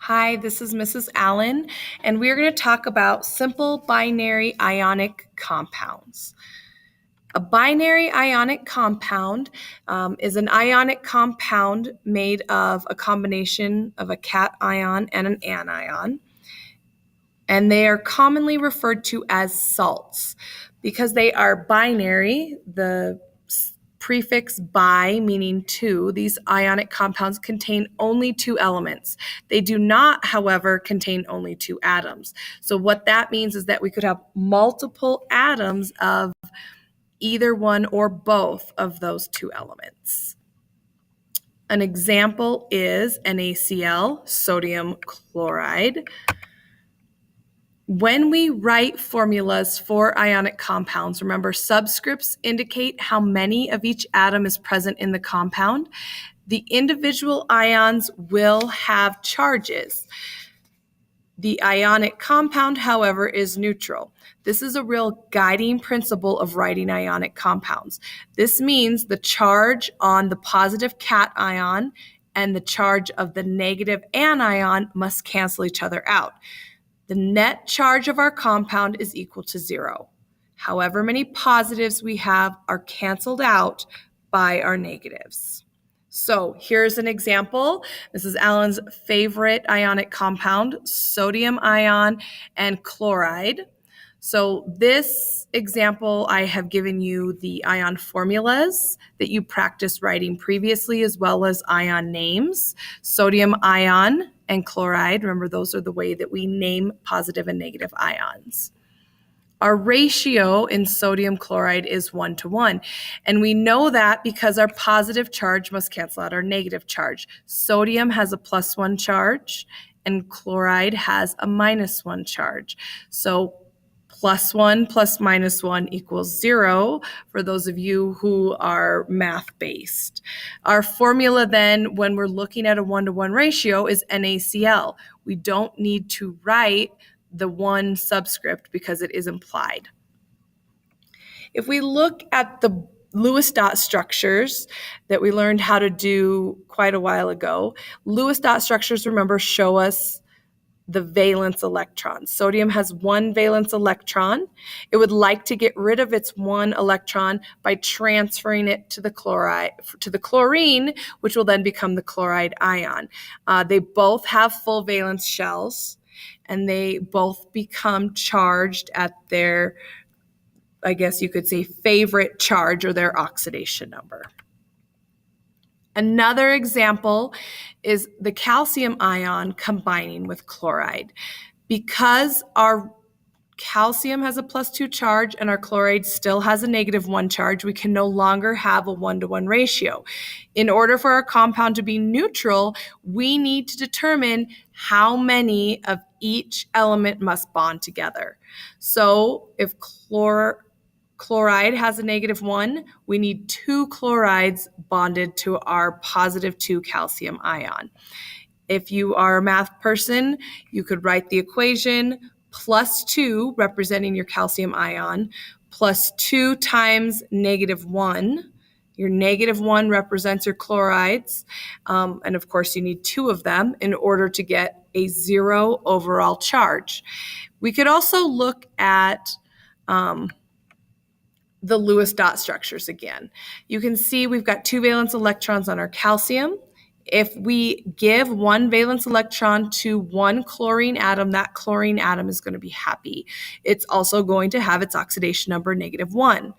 Hi, this is Mrs. Allen, and we're going to talk about simple binary ionic compounds. A binary ionic compound is an ionic compound made of a combination of a cation and an anion, and they are commonly referred to as salts. Because they are binary, the prefix bi meaning two, these ionic compounds contain only two elements. They do not, however, contain only two atoms. So what that means is that we could have multiple atoms of either one or both of those two elements. An example is NaCl, sodium chloride. When we write formulas for ionic compounds, remember subscripts indicate how many of each atom is present in the compound. The individual ions will have charges. The ionic compound, however, is neutral. This is a real guiding principle of writing ionic compounds. This means the charge on the positive cation and the charge of the negative anion must cancel each other out. The net charge of our compound is equal to 0. However many positives we have are canceled out by our negatives. So here's an example. This is Allen's favorite ionic compound, sodium ion and chloride. So this example, I have given you the ion formulas that you practiced writing previously, as well as ion names. Sodium ion and chloride, remember those are the way that we name positive and negative ions. Our ratio in sodium chloride is 1:1, and we know that because our positive charge must cancel out our negative charge. Sodium has a +1 charge, and chloride has a -1 charge. So +1 plus -1 equals 0 for those of you who are math-based. Our formula then, when we're looking at a 1:1 ratio, is NaCl. We don't need to write the one subscript because it is implied. If we look at the Lewis dot structures that we learned how to do quite a while ago, Lewis dot structures, remember, show us the valence electrons. Sodium has one valence electron. It would like to get rid of its one electron by transferring it to the chlorine, which will then become the chloride ion. They both have full valence shells, and they both become charged at their, I guess you could say, favorite charge or their oxidation number. Another example is the calcium ion combining with chloride. Because our calcium has a +2 charge and our chloride still has a -1 charge, we can no longer have a 1:1 ratio. In order for our compound to be neutral, we need to determine how many of each element must bond together. So if chloride has a -1, we need 2 chlorides bonded to our +2 calcium ion. If you are a math person, you could write the equation +2, representing your calcium ion, +2 times -1. Your -1 represents your chlorides, and of course you need 2 of them in order to get a 0 overall charge. We could also look at the Lewis dot structures again. You can see we've got 2 valence electrons on our calcium. If we give one valence electron to one chlorine atom, that chlorine atom is going to be happy. It's also going to have its oxidation number -1.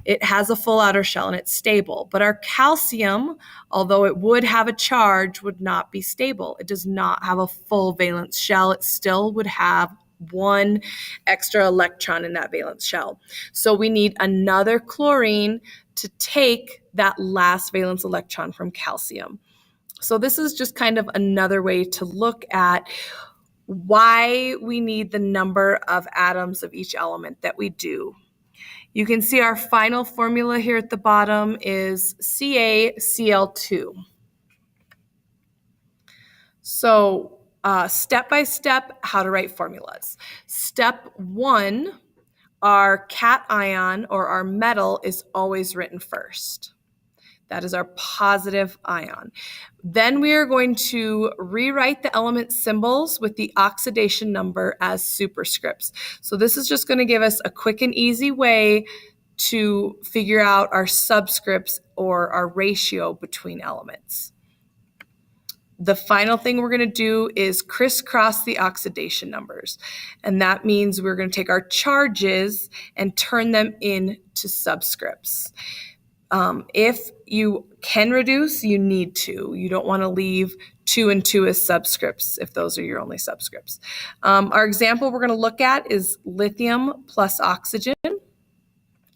It has a full outer shell and it's stable. But our calcium, although it would have a charge, would not be stable. It does not have a full valence shell. It still would have one extra electron in that valence shell. So we need another chlorine to take that last valence electron from calcium. So this is just kind of another way to look at why we need the number of atoms of each element that we do. You can see our final formula here at the bottom is CaCl2. So step by step, how to write formulas. Step 1, our cation or our metal is always written first. That is our positive ion. Then we are going to rewrite the element symbols with the oxidation number as superscripts. So this is just going to give us a quick and easy way to figure out our subscripts or our ratio between elements. The final thing we're going to do is crisscross the oxidation numbers. And that means we're going to take our charges and turn them into subscripts. If you can reduce, you need to. You don't want to leave 2 and 2 as subscripts if those are your only subscripts. Our example we're going to look at is lithium plus oxygen.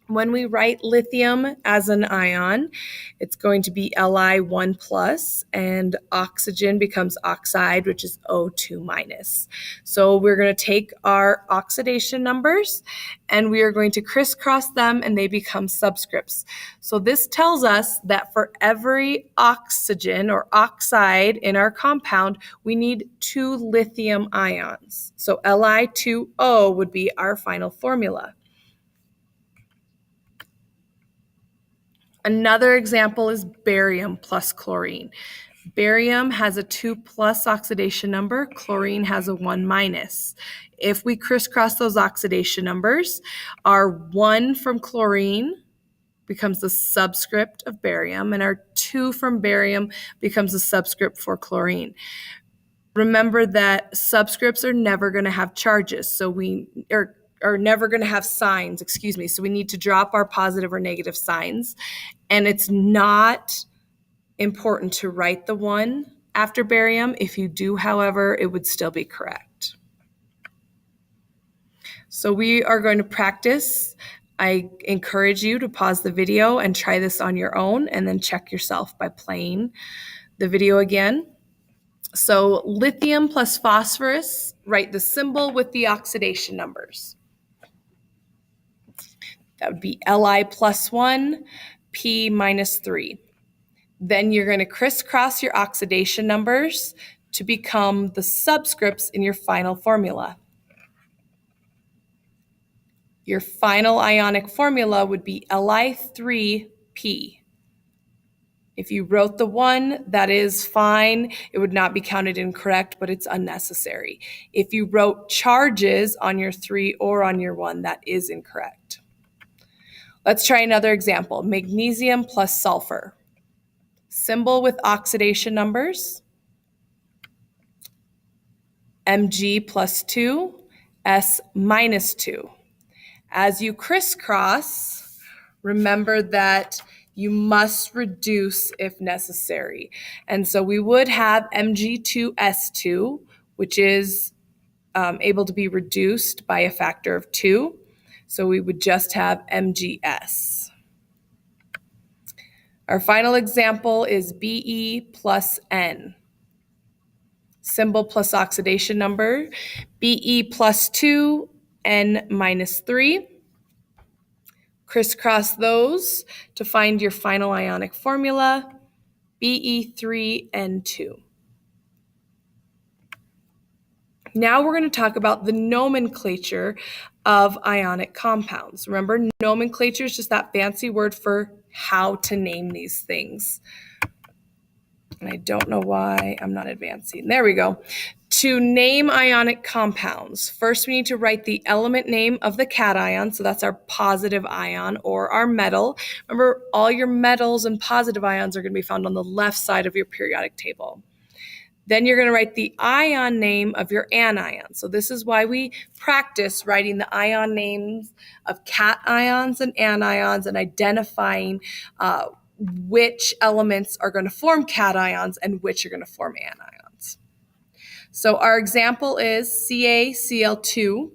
When we write lithium as an ion, it's going to be Li1 plus, and oxygen becomes oxide, which is O2 minus. So we're going to take our oxidation numbers and we are going to crisscross them and they become subscripts. So this tells us that for every oxygen or oxide in our compound, we need 2 lithium ions. So Li2O would be our final formula. Another example is barium plus chlorine. Barium has a 2 plus oxidation number, chlorine has a 1 minus. If we crisscross those oxidation numbers, our 1 from chlorine becomes the subscript of barium, and our 2 from barium becomes the subscript for chlorine. Remember that subscripts are never going to have charges, so we are never going to have signs, so we need to drop our positive or negative signs. And it's not important to write the 1 after barium. If you do, however, it would still be correct. So we are going to practice. I encourage you to pause the video and try this on your own and then check yourself by playing the video again. So lithium plus phosphorus, write the symbol with the oxidation numbers. That would be Li plus 1, P minus 3. Then you're going to crisscross your oxidation numbers to become the subscripts in your final formula. Your final ionic formula would be Li3P. If you wrote the 1, that is fine. It would not be counted incorrect, but it's unnecessary. If you wrote charges on your 3 or on your 1, that is incorrect. Let's try another example. Magnesium plus sulfur. Symbol with oxidation numbers. Mg plus 2, S minus 2. As you crisscross, remember that you must reduce if necessary. And so we would have Mg2S2, which is able to be reduced by a factor of 2. So we would just have MgS. Our final example is Be plus N. Symbol plus oxidation number, Be plus 2, N minus 3. Crisscross those to find your final ionic formula, Be3N2. Now we're going to talk about the nomenclature of ionic compounds. Remember, nomenclature is just that fancy word for how to name these things. And I don't know why I'm not advancing. There we go. To name ionic compounds, first we need to write the element name of the cation, so that's our positive ion or our metal. Remember, all your metals and positive ions are going to be found on the left side of your periodic table. Then you're going to write the ion name of your anion. So this is why we practice writing the ion names of cations and anions and identifying which elements are going to form cations and which are going to form anions. So our example is CaCl2.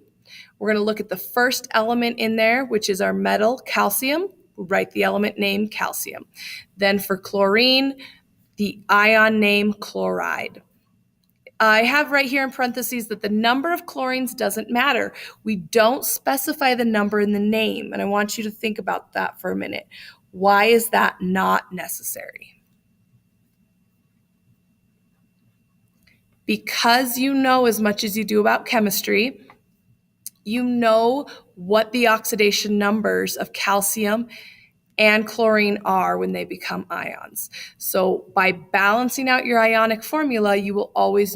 We're going to look at the first element in there, which is our metal, calcium. We'll write the element name, calcium. Then for chlorine, the ion name, chloride. I have right here in parentheses that the number of chlorines doesn't matter. We don't specify the number in the name, and I want you to think about that for a minute. Why is that not necessary? Because you know as much as you do about chemistry, you know what the oxidation numbers of calcium and chlorine are when they become ions. So by balancing out your ionic formula, you will always